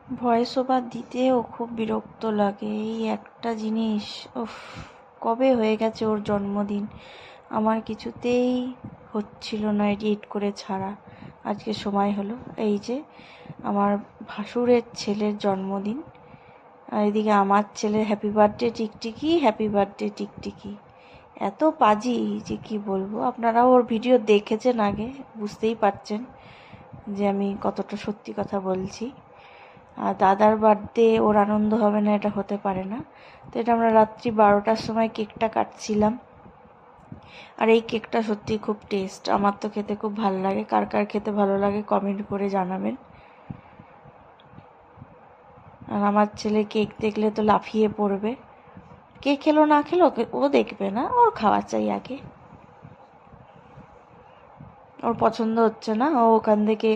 Voice over দিতেও খুব বিরক্ত লাগে। এই একটা জিনিস, উফ, কবে হয়ে গেছে ওর জন্মদিন, আমার কিছুতেই হচ্ছিল না এডিট করে ছাড়া। আজকে সময় হলো, এই যে আমার ভাসুরের ছেলের জন্মদিন, আর এদিকে আমার ছেলের হ্যাপি বার্থডে টিকটিকি, হ্যাপি বার্থডে টিকটিকি। এত পাজি যে কি বলবো। আপনারাও ওর ভিডিও দেখেছেন আগে, বুঝতেই পারছেন যে আমি কতটা সত্যি কথা বলছি। আর দাদার বার্থডে ওর আনন্দ হবে না, এটা হতে পারে না। তো এটা আমরা রাত্রি 12টার সময় কেকটা কাটছিলাম। আর এই কেকটা সত্যি খুব টেস্ট, আমার তো খেতে খুব ভালো লাগে। কার কার খেতে ভালো লাগে কমেন্ট করে জানাবেন। আর আমার ছেলে কেক দেখলে তো লাফিয়ে পড়বে। কে খেলো না খেলো ও দেখবে না, ওর খাওয়া চাই আগে। ওর পছন্দ হচ্ছে না, ও ওখান থেকে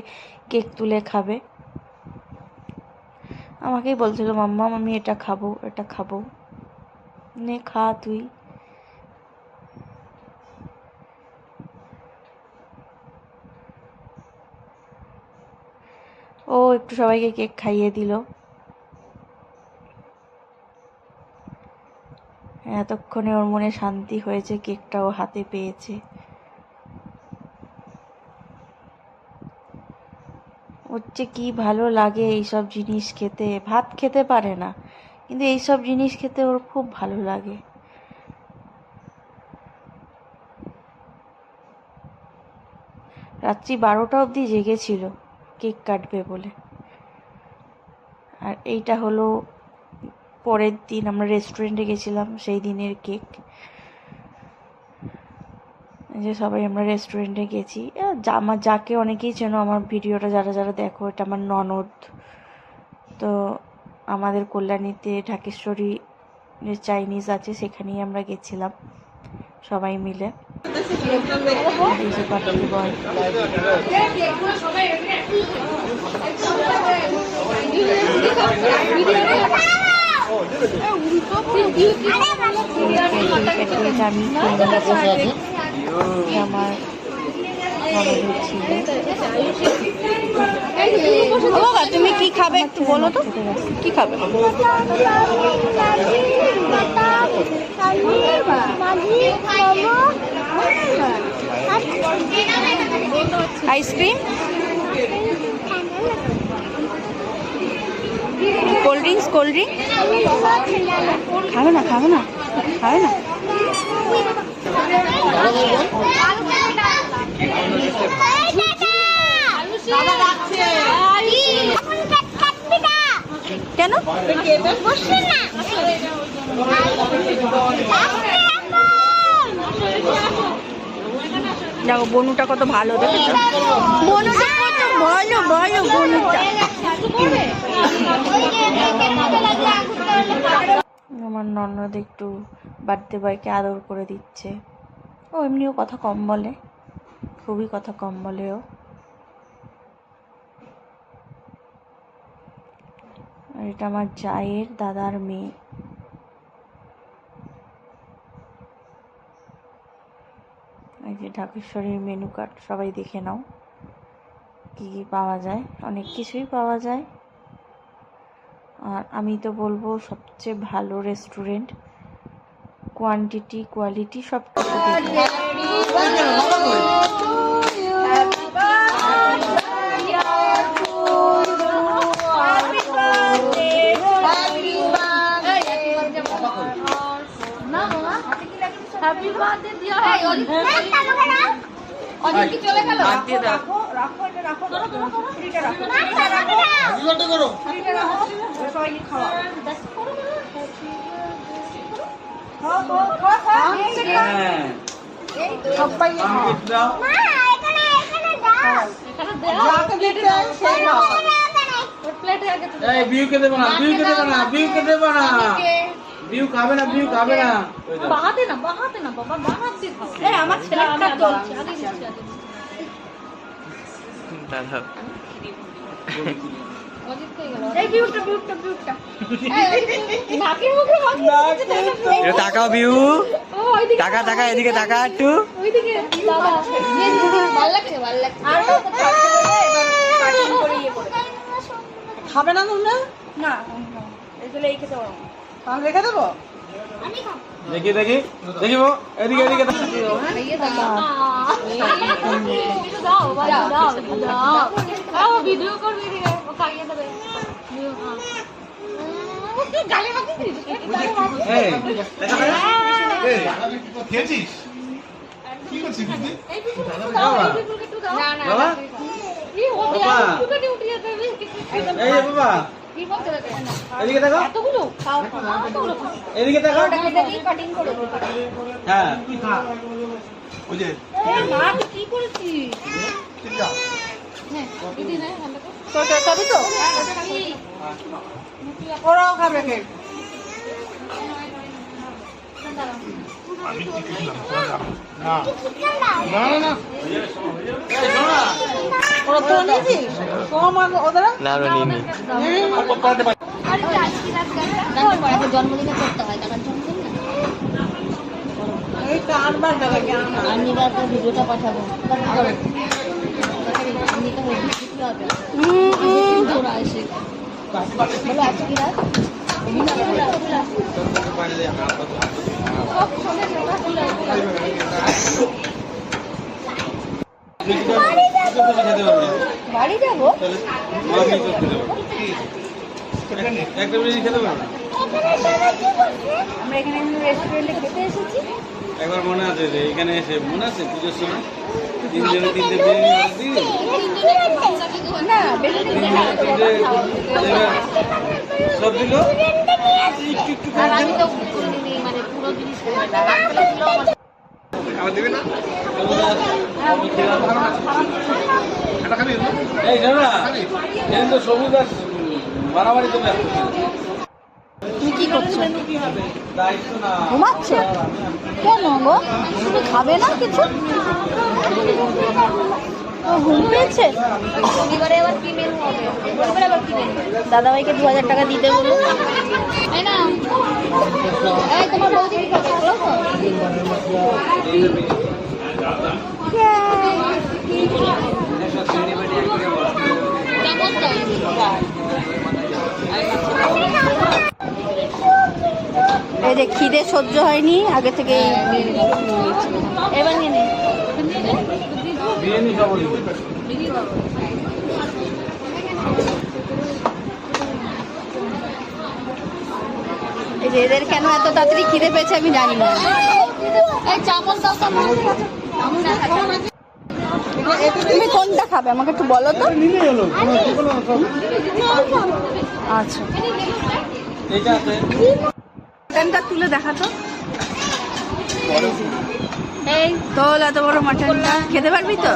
কেক তুলে খাবে। আমাকেই বলছিল মাম্মা আমি এটা খাবো, এটা খাবো। নে খা তুই। ও একটু সবাইকে কেক খাইয়ে দিল। এতক্ষণে ওর মনে শান্তি হয়েছে, কেকটা ও হাতে পেয়েছে। ওর যে কি ভালো লাগে এইসব জিনিস খেতে। ভাত খেতে পারে না, কিন্তু এইসব জিনিস খেতে ওর খুব ভালো লাগে। রাত্রি 12টা অবধি জেগেছিল কেক কাটবে বলে। আর এইটা হলো পরের দিন আমরা রেস্টুরেন্টে গেছিলাম, সেই দিনের কেক। যে সবাই আমরা রেস্টুরেন্টে গেছি। আমার যাকে অনেকেই চেনো, আমার ভিডিওটা যারা যারা দেখো, এটা আমার ননদ। তো আমাদের কল্যাণীতে ঢাকেশ্বরী চাইনিজ আছে, সেখানেই আমরা গেছিলাম সবাই মিলে। আমার তুমি কি খাবে একটু বলো তো, কি খাবে? Ice cream, cold drinks, cold drink খাবে না, খাবে না, খাবে না। কেন? দেখো বনুটা কত ভালো, দেখেছো? বনুটা কত ভালো, ভালো বনুটা। আমার ননদ একটু বার্থডে বয়কে আদর করে দিচ্ছে। ও এমনিও কথা কম বলে, খুবই কথা কম বলে ও। আর এটা আমার জায়ের দাদার মেয়ে। এই যে ঢাকেশ্বরীর মেনু কার্ড, সবাই দেখে নাও কি কি পাওয়া যায়। অনেক কিছুই পাওয়া যায়। আর আমি তো বলবো সবচেয়ে ভালো রেস্টুরেন্ট, কোয়ান্টিটি কোয়ালিটি সব কিছু দেখে। বিউকে দেবো না, বিউকে দেবো না, বিউকে দেবো না, বিউ খাবে না, বিউ খাবে না। বাহাতে না, বাহাতে না বাবা, বাহাতে খাও। এই আমার ছেলেটা চলছে, আগে দিচ্ছি, আগে দাদা অজিত কই গেল? এই বিউটা, বিউটা, বিউটা। এই নাকের মুখে মাখি। এটা তাকাও বিউ, টাকা টাকা এদিকে টাকা একটু। ওইদিকে দাদা, ভালো লাগছে, ভালো লাগছে। আর তো কাটিং করে ইয়ে করে খাবে না তোমরা? না এগুলো এই খেতে পারবো তাহলে রেখে দেবো। দেখি দেখি দেখিব এদিকে এদিকে ভিডিও করবি ও খাইয়ে দেবে। এই খেয়েছিস কি করছিস দিদি বাবা বাবা এই যে বাবা এদিকে দেখো এদিকে দেখো হ্যাঁ ওই যে কি করেছিস? ঠিক আছে তোর খাবি তো? ওরাও খাবে কেক। আমি কি খেলাম না না না না ওরা তো নিয়েছিস? কম ওদের না নিনি জন্মদিনে করতে হয় কারণ জন্মদিন এই তো আনবার দাদা কে আন্নিকা তো ভিডিওটা পাঠাবো আন্নিকা হয়ে দিতে হবে ওরা এসে বলো আজকে কি রাত বাড়ি যাবো একটা বিরিয়ানি খেতে পারবে আমরা এখানে রেস্টুরেন্টে খেতে এসেছি একবার মনে আছে যে এখানে এসে মনে আছে পুজোর সময় তিনজনে তিনটে বিরিয়ানি অর্ডার দিয়ে না বেশি সব দিল আর আমি তো কোনোদিনই মানে পুরো জিনিস আমার দিবি না এটা খাবি এই না এই তো সবুজ আর মারামারি তো ব্যস্ত তুমি কি করছো দায়িত্ব না ঘুমাচ্ছ কেন গো তুমি খাবে না কিছু ও ঘুম পেয়েছে শনিবারে আবার কি মেনু হবে শনিবারে আবার কি মেনু দাদাভাইকে 2000 টাকা দিতে বলো তাই না এই তোমার বৌদি কি খাবে বলো তো কেমন এই যে খিদে সহ্য হয়নি আগে থেকে এবার নিয়ে নে বিরিয়ানি খাবো এই যে এদের কেন এত তাড়াতাড়ি খিদে পেয়েছে আমি জানি না এই চামচ দাও তো তুমি কোনটা খাবে আমাকে একটু বলো তো আচ্ছা এইটা আছে মাটনটা তুলে দেখাতো এই তোল এত বড় মাটনটা খেতে পারবি তো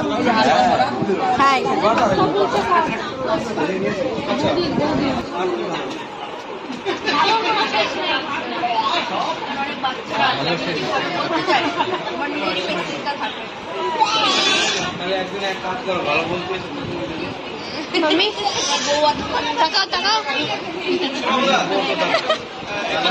হাই তাহলে একদিন এক কাজ করো ভালো বলতে টাকা টাকা